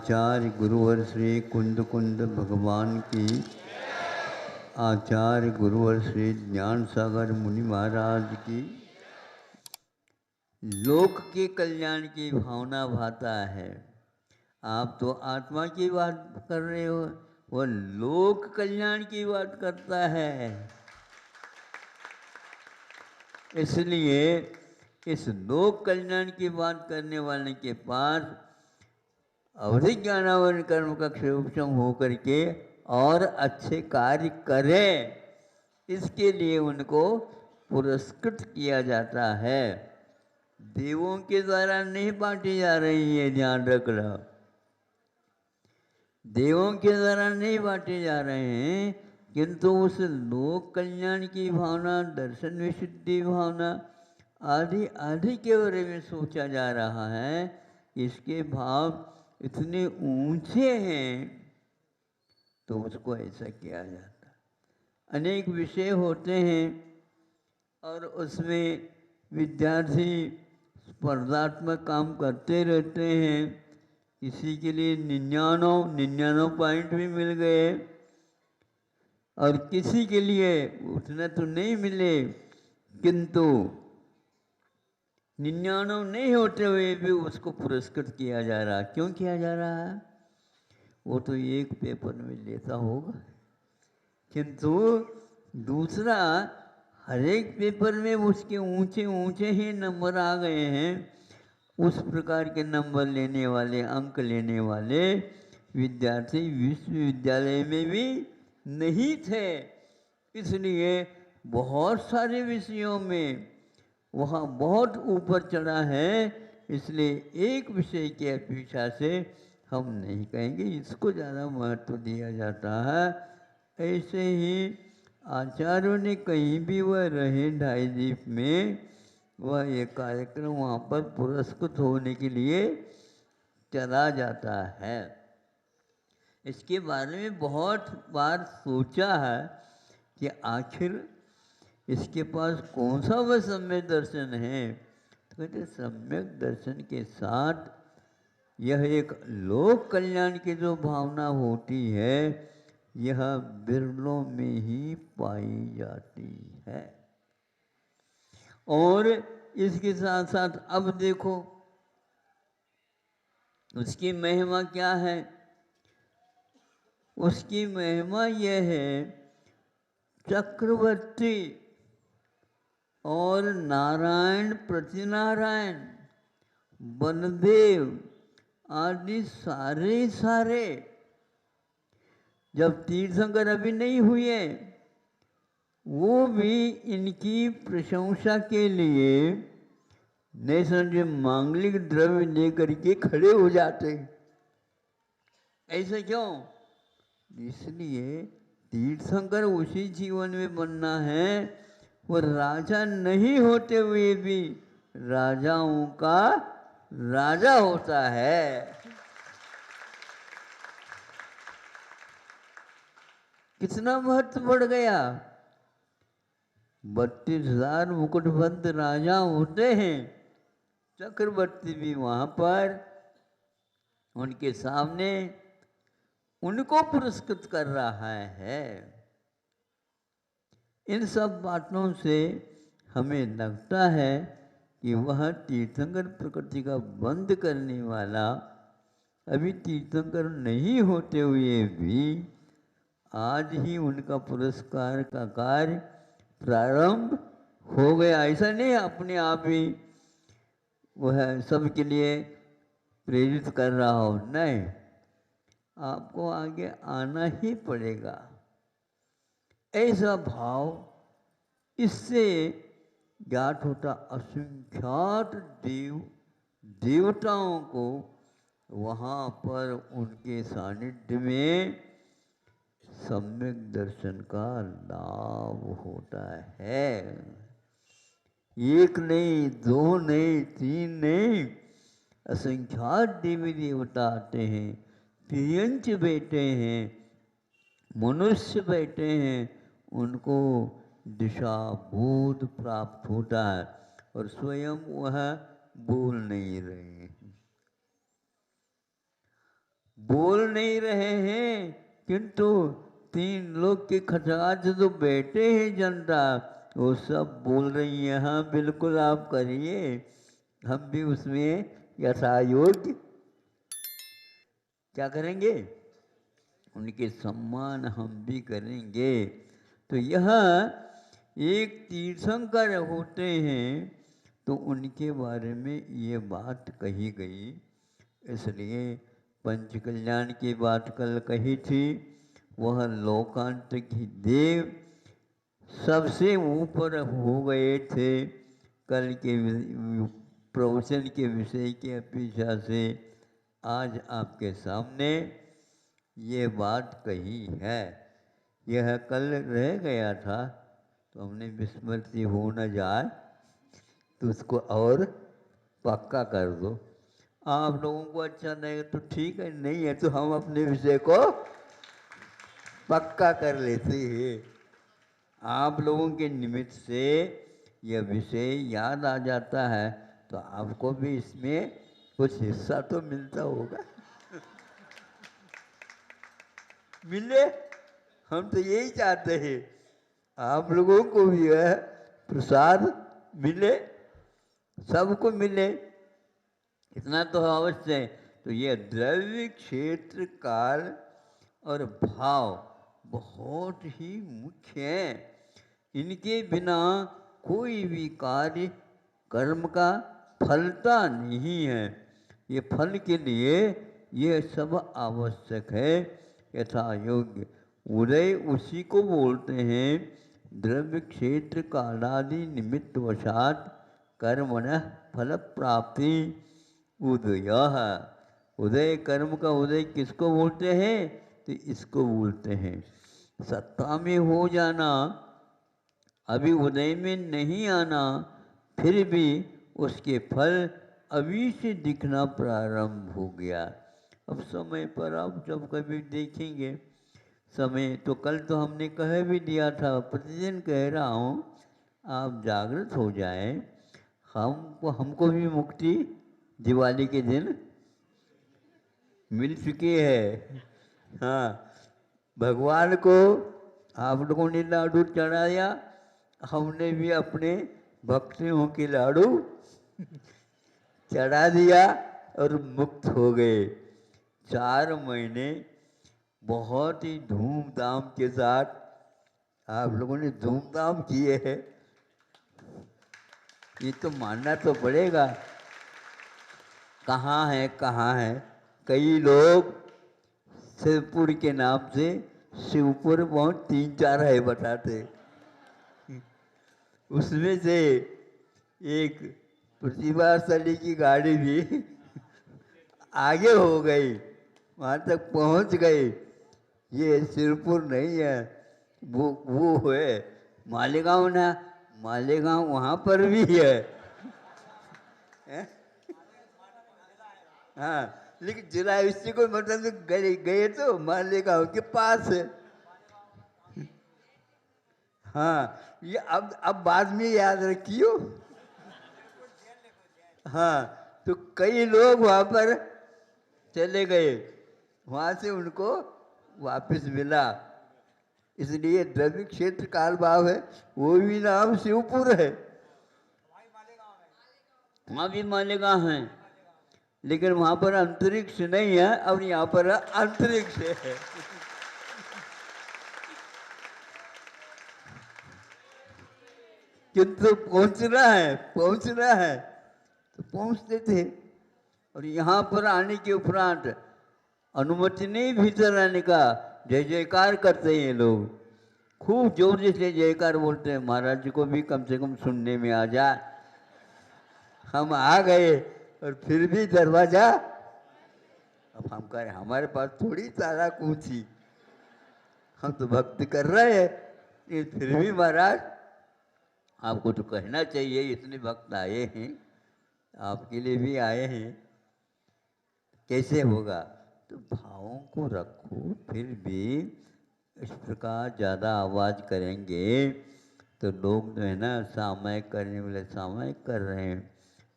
आचार्य गुरुवर श्री कुंद कुंद भगवान की, आचार्य गुरुवर श्री ज्ञान सागर मुनि महाराज की। लोक के कल्याण की भावना भाता है। आप तो आत्मा की बात कर रहे हो, वह लोक कल्याण की बात करता है। इसलिए इस लोक कल्याण की बात करने वाले के पास अवधि ज्ञानावन कर्म का उपशम होकर के और अच्छे कार्य करें, इसके लिए उनको पुरस्कृत किया जाता है। देवों के द्वारा नहीं बांटी जा रही है, ध्यान रखना। देवों के द्वारा नहीं बांटे जा रहे हैं, किंतु उस लोक कल्याण की भावना, दर्शन विशुद्धि भावना आदि आदि के बारे में सोचा जा रहा है। इसके भाव इतने ऊंचे हैं तो उसको ऐसा किया जाता है। अनेक विषय होते हैं और उसमें विद्यार्थी स्पर्धात्मक काम करते रहते हैं। किसी के लिए 99 पॉइंट भी मिल गए और किसी के लिए उतना तो नहीं मिले, किंतु 99 नहीं होते हुए भी उसको पुरस्कृत किया जा रहा है। क्यों किया जा रहा है? वो तो एक पेपर में लेता होगा, किंतु दूसरा हर एक पेपर में उसके ऊंचे ऊंचे ही नंबर आ गए हैं। उस प्रकार के नंबर लेने वाले, अंक लेने वाले विद्यार्थी विश्वविद्यालय में भी नहीं थे। इसलिए बहुत सारे विषयों में वहाँ बहुत ऊपर चढ़ा है। इसलिए एक विषय की अपेक्षा से हम नहीं कहेंगे इसको ज़्यादा महत्व दिया जाता है। ऐसे ही आचार्यों ने कहीं भी वह रहे ढाई द्वीप में, वह ये कार्यक्रम वहाँ पर पुरस्कृत होने के लिए चला जाता है। इसके बारे में बहुत बार सोचा है कि आखिर इसके पास कौन सा वह सम्यक दर्शन है। तो कहते सम्यक दर्शन के साथ यह एक लोक कल्याण की जो भावना होती है, यह बिरलों में ही पाई जाती है। और इसके साथ साथ अब देखो उसकी महिमा क्या है। उसकी महिमा यह है, चक्रवर्ती और नारायण, प्रतिनारायण, बलदेव आदि सारे जब तीर्थंकर अभी नहीं हुए, वो भी इनकी प्रशंसा के लिए नहीं समझे मांगलिक द्रव्य लेकर के खड़े हो जाते। ऐसे क्यों? इसलिए तीर्थंकर उसी जीवन में बनना है। वो राजा नहीं होते हुए भी राजाओं का राजा होता है। कितना महत्व बढ़ गया। 32,000 मुकुटबंद राजा होते हैं, चक्रवर्ती भी वहां पर उनके सामने उनको पुरस्कृत कर रहा है। इन सब बातों से हमें लगता है कि वह तीर्थंकर प्रकृति का बंद करने वाला अभी तीर्थंकर नहीं होते हुए भी आज ही उनका पुरस्कार का कार्य प्रारंभ हो गया। ऐसा नहीं अपने आप ही वह सबके लिए प्रेरित कर रहा हो, नहीं, आपको आगे आना ही पड़ेगा। ऐसा भाव इससे ज्ञात होता। असंख्यात देवताओं को वहाँ पर उनके सानिध्य में सम्यक दर्शन का लाभ होता है। एक नहीं, दो नहीं, तीन नहीं, असंख्यात देवी देवता आते हैं, तिर्यंच बैठे हैं, मनुष्य बैठे हैं, उनको दिशा बोध प्राप्त होता है और स्वयं वह बोल नहीं रहे हैं। बोल नहीं रहे हैं, किंतु 3 लोग के खचाच जो बैठे हैं जनता, वो सब बोल रही है हाँ बिल्कुल आप करिए, हम भी उसमें यथायोग्य क्या करेंगे, उनके सम्मान हम भी करेंगे। तो यह एक तीर्थंकर होते हैं तो उनके बारे में ये बात कही गई। इसलिए पंच कल्याण की बात कल कही थी, वह लोकांत की देव सबसे ऊपर हो गए थे। कल के प्रवचन के विषय की अपेक्षा से आज आपके सामने ये बात कही है। यह कल रह गया था तो हमने विस्मृति हो न जाए तो उसको और पक्का कर दो। आप लोगों को अच्छा नहीं तो ठीक है, नहीं है तो हम अपने विषय को पक्का कर लेते हैं। आप लोगों के निमित्त से यह विषय याद आ जाता है तो आपको भी इसमें कुछ हिस्सा तो मिलता होगा। मिले, हम तो यही चाहते हैं आप लोगों को भी यह प्रसाद मिले, सबको मिले, इतना तो अवश्य है। तो ये द्रव्य क्षेत्र काल और भाव बहुत ही मुख्य है। इनके बिना कोई भी कार्य कर्म का फलता नहीं है। ये फल के लिए ये सब आवश्यक है। यथा योग्य उदय उसी को बोलते हैं द्रव्य क्षेत्र कालादि निमित्त वशात कर्मण फल प्राप्ति उदय। उदय कर्म का उदय किसको बोलते हैं, तो इसको बोलते हैं सत्ता में हो जाना, अभी उदय में नहीं आना, फिर भी उसके फल अभी से दिखना प्रारंभ हो गया। अब समय पर आप जब कभी देखेंगे, समय तो कल तो हमने कह भी दिया था, प्रतिदिन कह रहा हूँ, आप जागृत हो जाएं। हमको भी मुक्ति दिवाली के दिन मिल चुकी है। हाँ, भगवान को आप लोगों ने लाडू चढ़ाया, हमने भी अपने भक्तों के लाडू चढ़ा दिया और मुक्त हो गए। 4 महीने बहुत ही धूमधाम के साथ आप लोगों ने धूमधाम किए हैं, ये तो मानना तो पड़ेगा। कहाँ है कई लोग शिवपुर के नाम से शिवपुर बहुत 3-4 है बताते, उसमें से एक प्रतिभाशाली की गाड़ी भी आगे हो गई, वहाँ तक पहुँच गई। ये शिवपुर नहीं है, वो है मालेगांव ना, मालेगांव वहाँ पर भी है, हाँ, लेकिन जिला इससे कोई मतलब गए तो मालेगांव के पास है। हाँ, ये अब बाद में याद रखियो। हाँ, तो कई लोग वहाँ पर चले गए, वहाँ से उनको वापस मिला। इसलिए द्रव्य क्षेत्र काल भाव है, वो भी नाम शिवपुर है, वहाँ भी मालेगांव है, लेकिन वहाँ पर अंतरिक्ष नहीं है और यहाँ पर अंतरिक्ष है। किंतु पहुँचना है तो पहुँचते थे। और यहाँ पर आने के उपरांत अनुमति नहीं भीतर आने का, जय जयकार करते हैं लोग, खूब जोर से जयकार बोलते हैं, महाराज जी को भी कम से कम सुनने में आ जाए। हम आ गए और फिर भी दरवाजा, अब हम कह रहे हमारे पास थोड़ी ताला कूची, हम तो भक्ति कर रहे हैं, फिर भी महाराज आपको तो कहना चाहिए, इतने भक्त आए हैं, आपके लिए भी आए हैं, कैसे होगा। तो भावों को रखो, फिर भी इस प्रकार ज़्यादा आवाज़ करेंगे तो लोग जो है ना, सामायिक करने वाले सामायिक कर रहे हैं,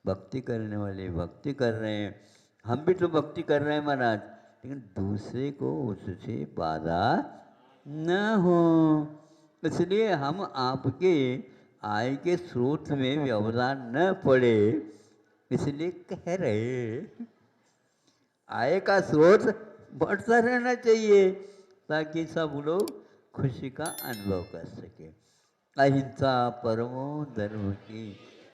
भक्ति करने वाले भक्ति कर रहे हैं। हम भी तो भक्ति कर रहे हैं महाराज, लेकिन दूसरे को उससे बाधा न हो। इसलिए हम आपके आय के स्रोत में व्यवधान न पड़े, इसलिए कह रहे आय का स्रोत बढ़ता रहना चाहिए ताकि सब लोग खुशी का अनुभव कर सके। अहिंसा परमो धर्म की